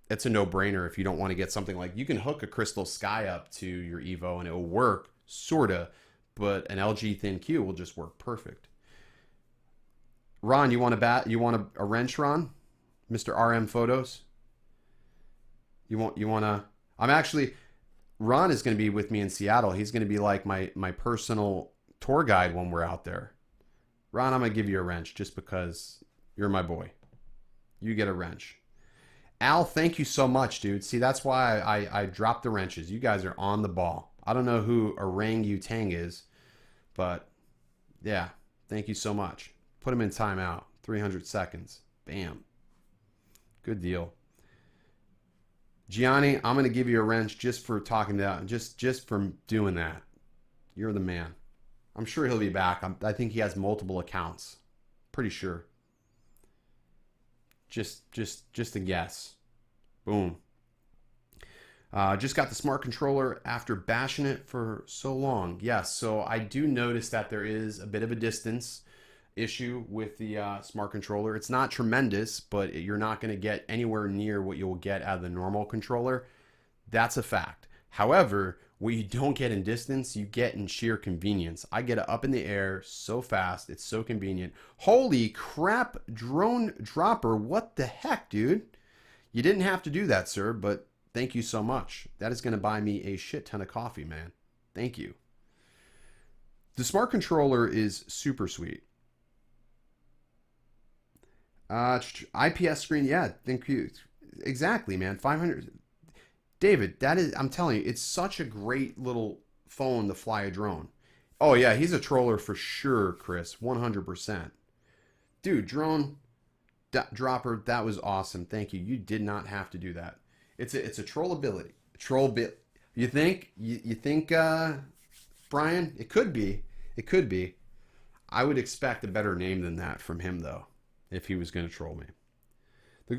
It's a no-brainer if you don't want to get something like, you can hook a Crystal Sky up to your Evo and it will work, sorta, but an LG ThinQ will just work perfect. Ron, you want a wrench, Ron? Mr. RM Photos? You want to, Ron is going to be with me in Seattle. He's going to be like my personal tour guide when we're out there. Ron, I'm going to give you a wrench just because you're my boy. You get a wrench. Al, thank you so much, dude. See, that's why I dropped the wrenches. You guys are on the ball. I don't know who Orangutan is, but yeah, thank you so much. Put him in timeout. 300 seconds. Bam. Good deal. Gianni, I'm going to give you a wrench just for talking to just for doing that. You're the man. I'm sure he'll be back. I think he has multiple accounts. Pretty sure. Just a guess. Boom. Just got the smart controller after bashing it for so long. Yes, so I do notice that there is a bit of a distance issue with the smart controller. It's not tremendous, but you're not going to get anywhere near what you'll get out of the normal controller. That's a fact. However, what you don't get in distance, you get in sheer convenience. I get it up in the air so fast. It's so convenient. Holy crap, Drone Dropper. What the heck, dude? You didn't have to do that, sir, but thank you so much. That is going to buy me a shit ton of coffee, man. Thank you. The smart controller is super sweet. IPS screen, yeah, thank you. Exactly, man. 500. David, that is, I'm telling you, it's such a great little phone to fly a drone. Oh yeah, he's a troller for sure, Chris. 100%. Dude, Drone Dropper, that was awesome. Thank you. You did not have to do that. It's a trollability. Troll bit. You think? You think, Brian? It could be. It could be. I would expect a better name than that from him, though, if he was going to troll me.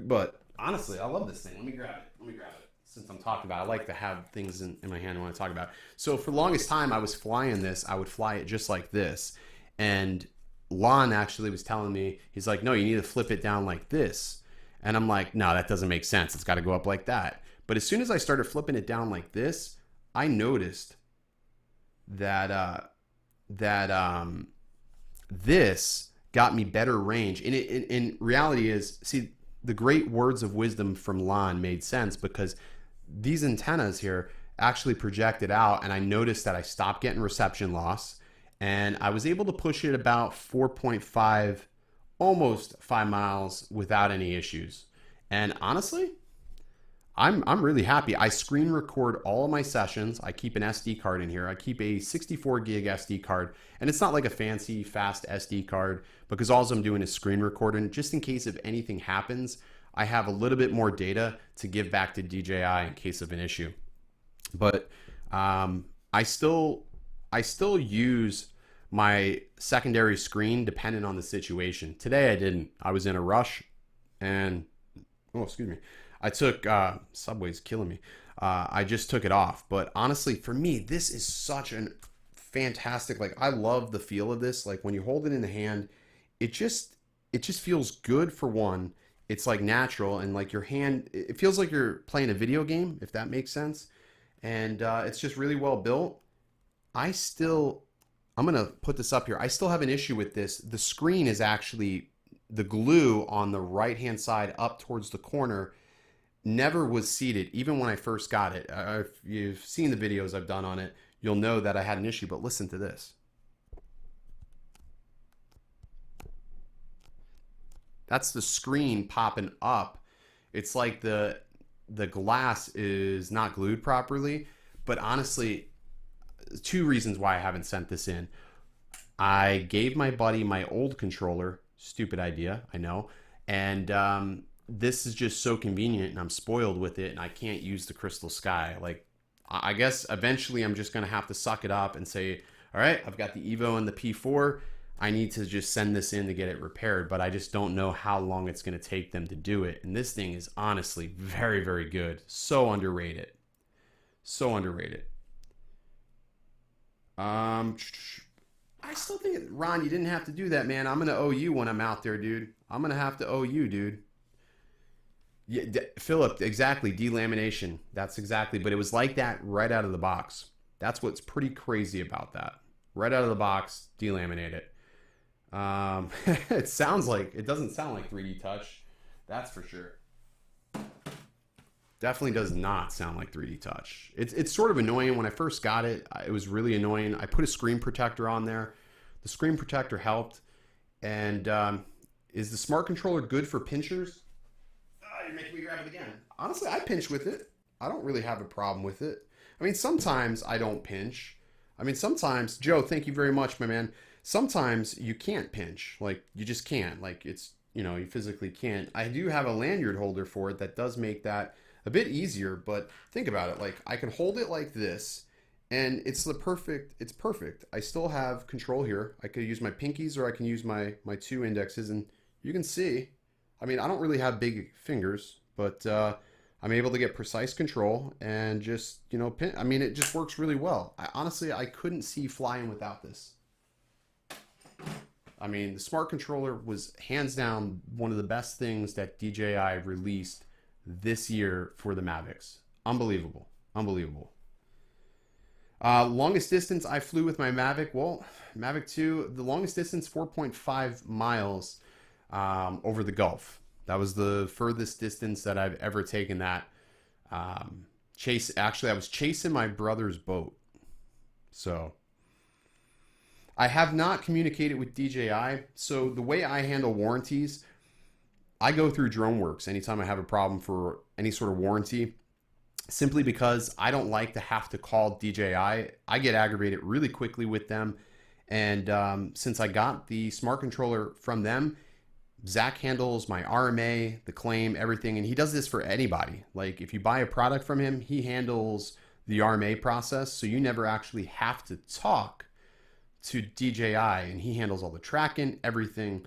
But honestly, I love this thing. Let me grab it. Since I'm talking about it, I like to have things in my hand I want to talk about. So for the longest time, I was flying this. I would fly it just like this. And Lon actually was telling me, he's like, no, you need to flip it down like this. And I'm like, no, that doesn't make sense. It's got to go up like that. But as soon as I started flipping it down like this, I noticed that this got me better range. And in reality is, see, the great words of wisdom from Lon made sense because these antennas here actually projected out, and I noticed that I stopped getting reception loss, and I was able to push it about 4.5, almost 5 miles without any issues. And honestly, I'm really happy. I screen record all of my sessions. I keep an SD card in here. I keep a 64 gig SD card, and it's not like a fancy fast SD card because all I'm doing is screen recording. Just in case if anything happens, I have a little bit more data to give back to DJI in case of an issue. But I still use my secondary screen depending on the situation. Today I didn't. I was in a rush, and I took Subway's killing me. I just took it off. But honestly, for me, this is such an fantastic. Like, I love the feel of this. Like, when you hold it in the hand, it just feels good. For one, it's like natural, and like your hand, it feels like you're playing a video game, if that makes sense. And it's just really well built. I'm gonna put this up here. I still have an issue with this. The screen is actually the glue on the right hand side up towards the corner never was seated, even when I first got it. If you've seen the videos I've done on it, you'll know that I had an issue. But listen to this. That's the screen popping up. It's like the glass is not glued properly. But honestly, two reasons why I haven't sent this in. I gave my buddy my old controller. Stupid idea, I know. And this is just so convenient, and I'm spoiled with it, and I can't use the Crystal Sky. Like, I guess eventually I'm just going to have to suck it up and say, all right, I've got the Evo and the P4. I need to just send this in to get it repaired, but I just don't know how long it's going to take them to do it. And this thing is honestly very, very good. So underrated. So underrated. I still think, Ron, you didn't have to do that, man. I'm going to owe you when I'm out there, dude. I'm going to have to owe you, dude. Yeah, Philip, exactly. Delamination. That's exactly. But it was like that right out of the box. That's what's pretty crazy about that. Right out of the box, delaminate it. It sounds like, it doesn't sound like 3D Touch. That's for sure. Definitely does not sound like 3D Touch. It's sort of annoying. When I first got it, it was really annoying. I put a screen protector on there. The screen protector helped. And is the smart controller good for pinchers? You're making me grab it again. Honestly, I pinch with it. I don't really have a problem with it. I mean, sometimes I don't pinch. I mean, sometimes, Joe, thank you very much, my man. Sometimes you can't pinch. Like, you just can't. Like, it's, you know, you physically can't. I do have a lanyard holder for it that does make that a bit easier, but think about it. Like, I can hold it like this, and it's perfect. I still have control here. I could use my pinkies, or I can use my two indexes, and you can see, I mean, I don't really have big fingers, but I'm able to get precise control and just, you know, pin. I mean, it just works really well. Honestly, I couldn't see flying without this. I mean, the smart controller was hands down one of the best things that DJI released this year for the Mavics. Unbelievable. Unbelievable. Longest distance I flew with my Mavic. Well, Mavic 2, the longest distance, 4.5 miles over the Gulf. That was the furthest distance that I've ever taken that. Actually, I was chasing my brother's boat. So I have not communicated with DJI. So the way I handle warranties, I go through DroneWorks anytime I have a problem for any sort of warranty, simply because I don't like to have to call DJI. I get aggravated really quickly with them. And since I got the smart controller from them, Zach handles my RMA, the claim, everything. And he does this for anybody. Like, if you buy a product from him, he handles the RMA process. So you never actually have to talk to DJI, and he handles all the tracking, everything.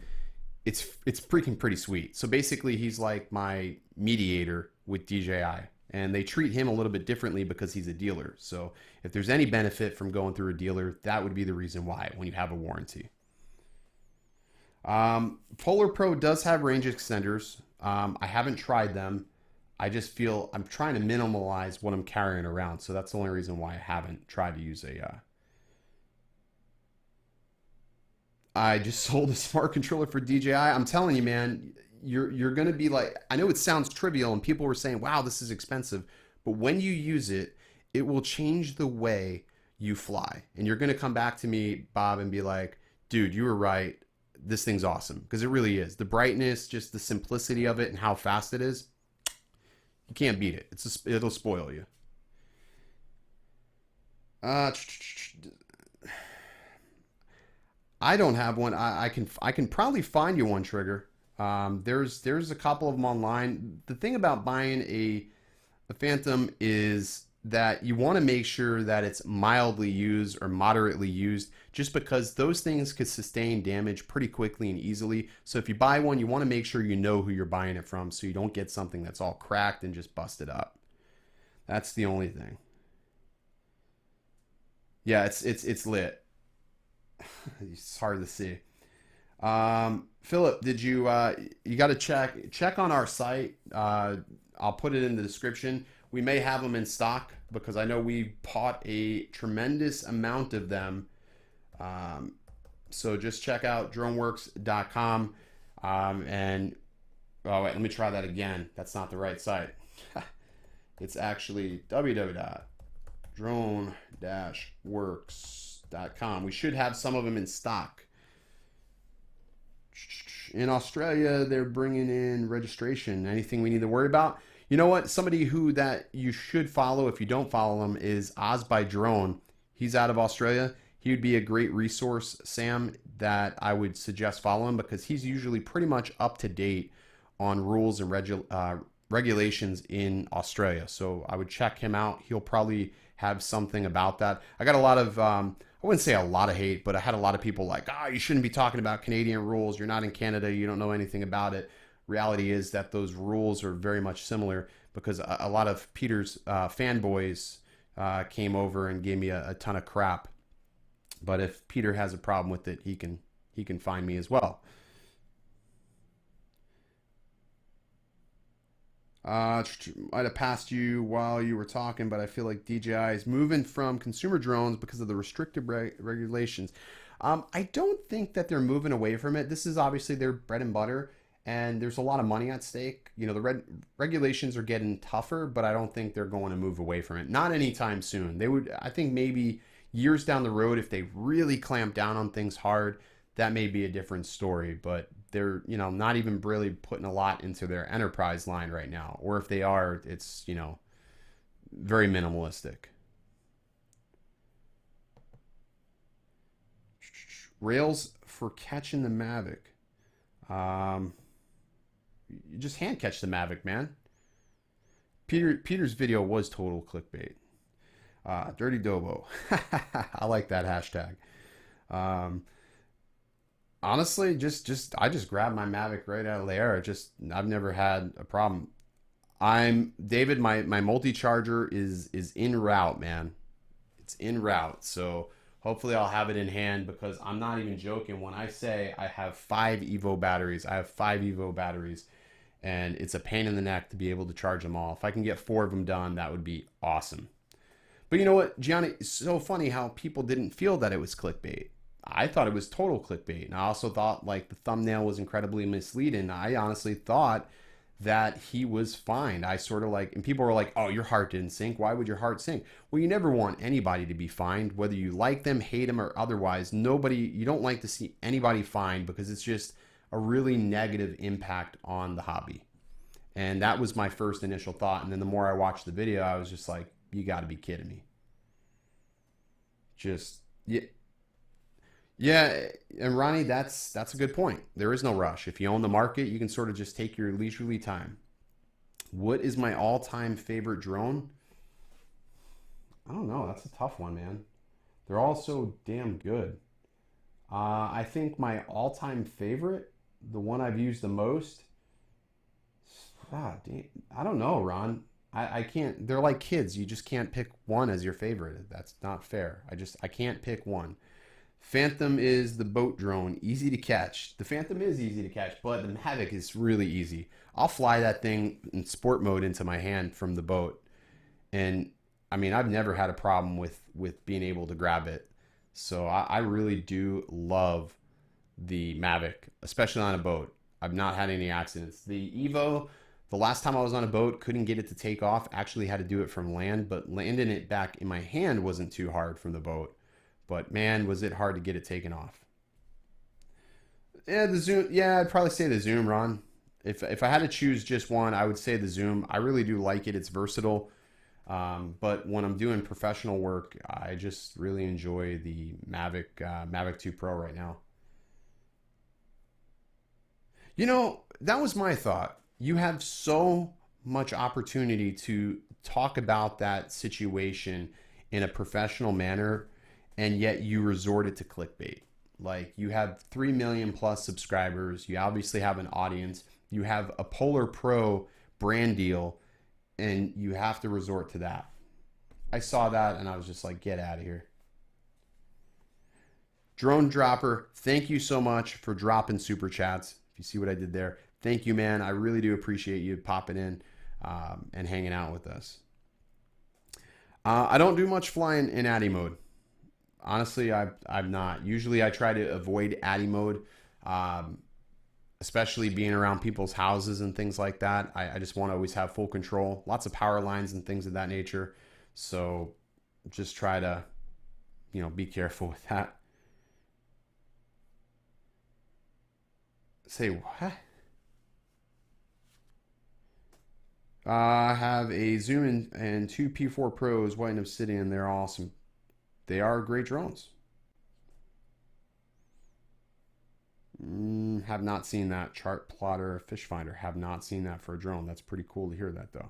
It's freaking pretty sweet. So basically, he's like my mediator with DJI, and they treat him a little bit differently because he's a dealer. So if there's any benefit from going through a dealer, that would be the reason why, when you have a warranty. Polar Pro does have range extenders. I haven't tried them. I just feel I'm trying to minimalize what I'm carrying around. So that's the only reason why I haven't tried to use a... I just sold a smart controller for DJI. I'm telling you, man, you're going to be like, I know it sounds trivial and people were saying, wow, this is expensive. But when you use it, it will change the way you fly. And you're going to come back to me, Bob, and be like, dude, you were right. This thing's awesome. Because it really is. The brightness, just the simplicity of it and how fast it is. You can't beat it. It'll spoil you. I don't have one. I can probably find you one, Trigger. There's a couple of them online. The thing about buying a Phantom is that you want to make sure that it's mildly used or moderately used, just because those things could sustain damage pretty quickly and easily. So if you buy one, you want to make sure you know who you're buying it from, so you don't get something that's all cracked and just busted up. That's the only thing. Yeah, it's lit. It's hard to see. Philip, did you got to check on our site? I'll put it in the description. We may have them in stock because I know we bought a tremendous amount of them. So just check out droneworks.com. And oh wait, let me try that again. That's not the right site. It's actually www.drone-works.com. We should have some of them in stock. In Australia, they're bringing in registration. Anything we need to worry about? You know what? Somebody who that you should follow if you don't follow him is Oz by Drone. He's out of Australia. He would be a great resource, Sam, that I would suggest following because he's usually pretty much up to date on rules and regulations in Australia. So I would check him out. He'll probably have something about that. I got a lot of, I wouldn't say a lot of hate, but I had a lot of people like, you shouldn't be talking about Canadian rules. You're not in Canada. You don't know anything about it. Reality is that those rules are very much similar because a lot of Peter's fanboys came over and gave me a ton of crap. But if Peter has a problem with it, he can find me as well. Might have passed you while you were talking, but I feel like DJI is moving from consumer drones because of the restrictive regulations. I don't think that they're moving away from it. This is obviously their bread and butter, and there's a lot of money at stake. You know, the regulations are getting tougher, but I don't think they're going to move away from it. Not anytime soon. They would, I think maybe years down the road, if they really clamp down on things hard, that may be a different story, but they're, you know, not even really putting a lot into their enterprise line right now. Or if they are, it's, you know, very minimalistic. Rails for catching the Mavic. You just hand catch the Mavic, man. Peter's video was total clickbait. Dirty Dobo. I like that hashtag. Honestly, I just grabbed my Mavic right out of the air. I've never had a problem. David, my multi-charger is en route, man. It's en route. So hopefully I'll have it in hand because I'm not even joking when I say I have 5 Evo batteries. I have 5 Evo batteries and it's a pain in the neck to be able to charge them all. If I can get 4 of them done, that would be awesome. But you know what, Gianni, it's so funny how people didn't feel that it was clickbait. I thought it was total clickbait. And I also thought like the thumbnail was incredibly misleading. I honestly thought that he was fine. I sort of like, and people were like, oh, your heart didn't sink. Why would your heart sink? Well, you never want anybody to be fined, whether you like them, hate them, or otherwise. You don't like to see anybody fined because it's just a really negative impact on the hobby. And that was my first initial thought. And then the more I watched the video, I was just like, you got to be kidding me. Just, yeah. Yeah, and Ronnie, that's a good point. There is no rush. If you own the market, you can sort of just take your leisurely time. What is my all-time favorite drone? I don't know. That's a tough one, man. They're all so damn good. I think my all-time favorite, the one I've used the most, I don't know, Ron. I can't. They're like kids. You just can't pick one as your favorite. That's not fair. I can't pick one. Phantom is the boat drone, easy to catch. The Phantom is easy to catch, but the Mavic is really easy. I'll fly that thing in sport mode into my hand from the boat. And I mean, I've never had a problem with being able to grab it. So I really do love the Mavic, especially on a boat. I've not had any accidents. The Evo, the last time I was on a boat, couldn't get it to take off. Actually had to do it from land, but landing it back in my hand wasn't too hard from the boat. But man, was it hard to get it taken off. Yeah, the Zoom. Yeah, I'd probably say the Zoom, Ron. If I had to choose just one, I would say the Zoom. I really do like it. It's versatile. But when I'm doing professional work, I just really enjoy the Mavic 2 Pro right now. You know, that was my thought. You have so much opportunity to talk about that situation in a professional manner, and yet you resorted to clickbait. Like, you have 3 million plus subscribers. You obviously have an audience. You have a Polar Pro brand deal, and you have to resort to that. I saw that and I was just like, get out of here. Drone Dropper, thank you so much for dropping super chats. If you see what I did there, thank you, man. I really do appreciate you popping in and hanging out with us. I don't do much flying in ADI mode. Honestly, I'm not. Usually I try to avoid ADI mode, especially being around people's houses and things like that. I just want to always have full control. Lots of power lines and things of that nature. So just try to, be careful with that. Say what? I have a Zoom and two P4 Pros, White and Obsidian. They're awesome. They are great drones. Have not seen that. Chart plotter, fish finder. Have not seen that for a drone. That's pretty cool to hear that though.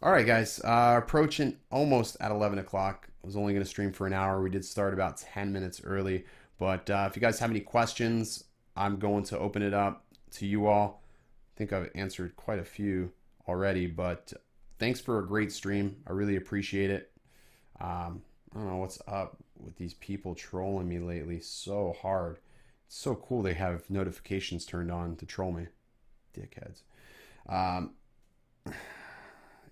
All right, guys. Approaching almost at 11 o'clock. I was only going to stream for an hour. We did start about 10 minutes early. But if you guys have any questions, I'm going to open it up to you all. I think I've answered quite a few already, but thanks for a great stream. I really appreciate it. I don't know what's up with these people trolling me lately so hard. It's so cool they have notifications turned on to troll me. Dickheads.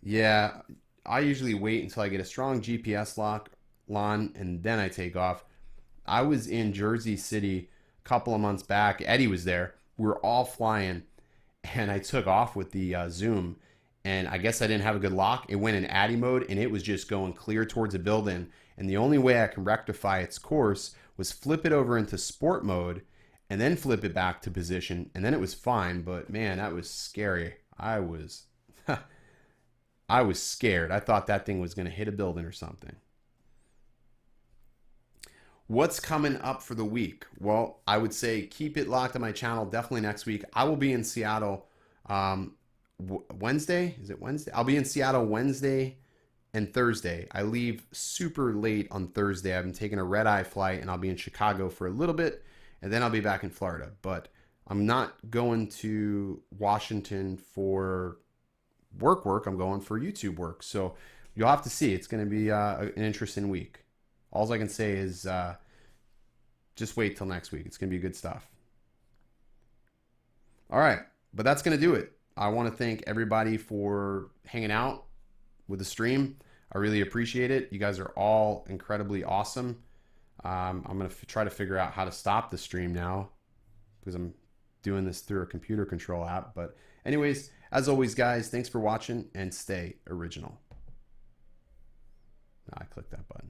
Yeah, I usually wait until I get a strong GPS lock on and then I take off. I was in Jersey City a couple of months back. Eddie was there. We were all flying and I took off with the Zoom, and I guess I didn't have a good lock. It went in Addy mode and it was just going clear towards a building. And the only way I can rectify its course was flip it over into sport mode and then flip it back to position. And then it was fine. But man, that was scary. I was scared. I thought that thing was going to hit a building or something. What's coming up for the week? Well, I would say keep it locked on my channel. Definitely next week. I will be in Seattle Wednesday. Is it Wednesday? I'll be in Seattle Wednesday and Thursday. I leave super late on Thursday. I've been taking a red-eye flight, and I'll be in Chicago for a little bit, and then I'll be back in Florida. But I'm not going to Washington for work. I'm going for YouTube work. So you'll have to see. It's going to be an interesting week. All I can say is just wait till next week. It's going to be good stuff. All right. But that's going to do it. I want to thank everybody for hanging out with the stream. I really appreciate it. You guys are all incredibly awesome. I'm going to try to figure out how to stop the stream now because I'm doing this through a computer control app. But anyways, as always, guys, thanks for watching and stay original. I clicked that button.